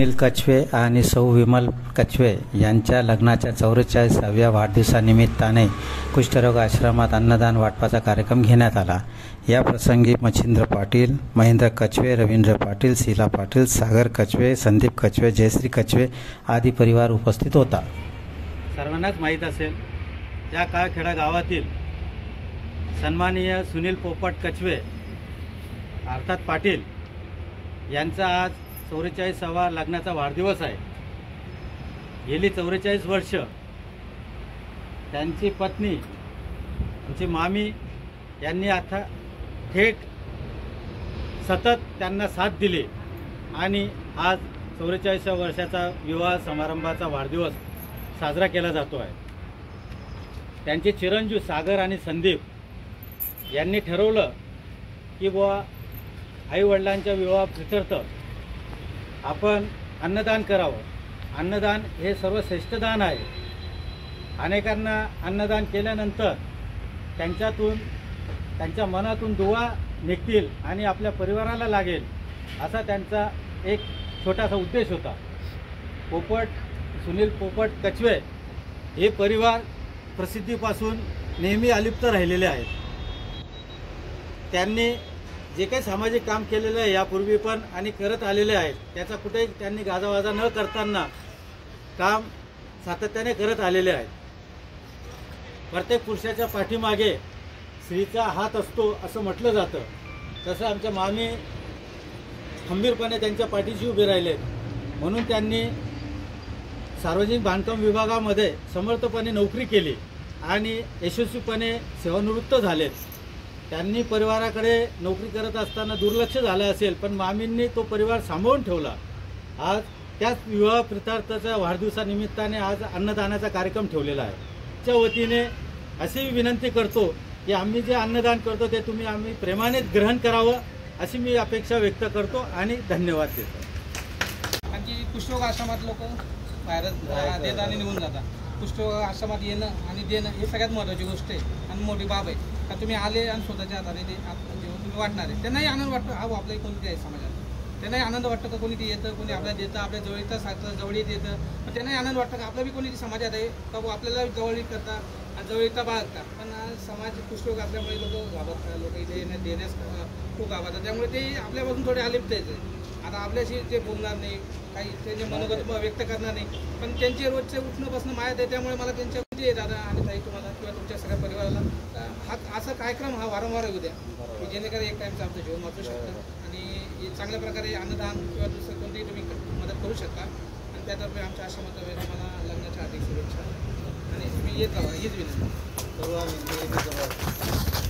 सुनील कछवे आणि सौ विमल कछवे यांच्या लग्नाच्या 44व्या वाढदिवसानिमित्ताने कुष्ठरोग आश्रमात अन्नदान वाटपाचा कार्यक्रम घेण्यात आला। या प्रसंगी मच्छिंद्र पाटील, महेंद्र कछवे, रवींद्र पाटील, शीला पाटील, सागर कछवे, संदीप कछवे, जयश्री कछवे आदी परिवार उपस्थित होता। सर्वांनाच माहीत असेल, या काळखेडा गावातील सन्माननीय सुनील पोपट कछवे अर्थात पाटील यांचा आज 44वा लग्नाचा वाढदिवस आहे। गेली 44 वर्ष त्यांची पत्नी, त्यांची मामी यांनी आता थेट सतत त्यांना साथ दिली आणि आज 44व्या वर्षाचा विवाह समारंभाचा वाढदिवस साजरा केला जातो आहे। त्यांचे चिरंजीव सागर आणि संदीप यांनी ठरवलं की बुवा आईवडिलांच्या विवाहाप्रित्यर्थ आपण अन्नदान करावं। अन्नदान हे सर्वश्रेष्ठ दान आहे। अनेकांना अन्नदान केल्यानंतर त्यांच्यातून, त्यांच्या मनातून दुवा निघतील आणि आपल्या परिवाराला लागेल असा त्यांचा एक छोटासा उद्देश होता। सुनील पोपट कछवे हे परिवार प्रसिद्धीपासून नेहमी अलिप्त राहिलेले आहेत। त्यांनी जे काही सामाजिक काम केलेलं आहे यापूर्वी पण आणि करत आलेले आहेत, त्याचा कुठेही त्यांनी गाजावाजा न करताना काम सातत्याने करत आलेले आहेत। प्रत्येक पुरुषाच्या पाठीमागे स्त्रीचा हात असतो असं म्हटलं जातं, तसं आमच्या मामी खंबीरपणे त्यांच्या पाठीशी उभे राहिलेत। म्हणून त्यांनी सार्वजनिक बांधकाम विभागामध्ये समर्थपणे नोकरी केली आणि यशस्वीपणे सेवानिवृत्त झालेत। त्यांनी परिवाराकडे नोकरी करत असताना दुर्लक्ष झालं असेल, पण मामींनी तो परिवार सांभाळून ठेवला। आज त्याच विवाह प्रित्यर्थाच्या वाढदिवसानिमित्ताने आज अन्नदानाचा कार्यक्रम ठेवलेला आहे। त्या वतीने अशी विनंती करतो की आम्ही जे अन्नदान करतो ते तुम्ही आम्ही प्रेमाने ग्रहण करावं अशी मी अपेक्षा व्यक्त करतो आणि धन्यवाद देतो। आणखी कुष्ठरोग आश्रमात लोक बाहेर देतात आणि निघून जातात। कुष्ठरोग आश्रमात येणं आणि देणं हे सगळ्यात महत्त्वाची गोष्ट आहे आणि मोठी बाब आहे। का तुम्ही आले आणि स्वतःच्या हाताने ते तुम्ही वाटणार आहे, त्यांनाही आनंद वाटतो। हा आपल्या कोणती आहे समाजात, त्यांनाही आनंद वाटतं का कोणी ते येतं, कोणी आपल्याला देतं, आपल्या जवळीचं सांगतं, जवळीत येतं, पण त्यांनाही आनंद वाटतं का आपलं बी कोणी समाजात आहे का आपल्याला जवळीत करतात आणि जवळीचा बाळगतात। पण समाज कुष्ठरोग असल्यामुळे लोक घाबरतात, लोक इथे देण्यास खूप घाबरतात, त्यामुळे ते आपल्यापासून थोडे अलिप्त आहेत। आता आपल्याशी ते बोलणार नाही, काही त्यांचे मनोगत व्यक्त करणार नाही, पण त्यांचे रोजचे उठणं बसणं माहीत आहे। त्यामुळे मला त्यांच्या दादा आणि ताई तुम्हाला किंवा तुमच्या सगळ्या परिवाराला हा असा कार्यक्रम हा वारंवार होऊ द्या की जेणेकरून एक टाईमचं आमचं जीवन वाचू शकतं आणि चांगल्या प्रकारे अन्नदान किंवा दुसरं कोणतीही तुम्ही मदत करू शकता। आणि त्यातर्फे आमच्या आश्रमाचा वेळेला मला लग्नाच्या हार्दिक शुभेच्छा आणि तुम्ही येत राहा हीच विनंती करू आम्ही।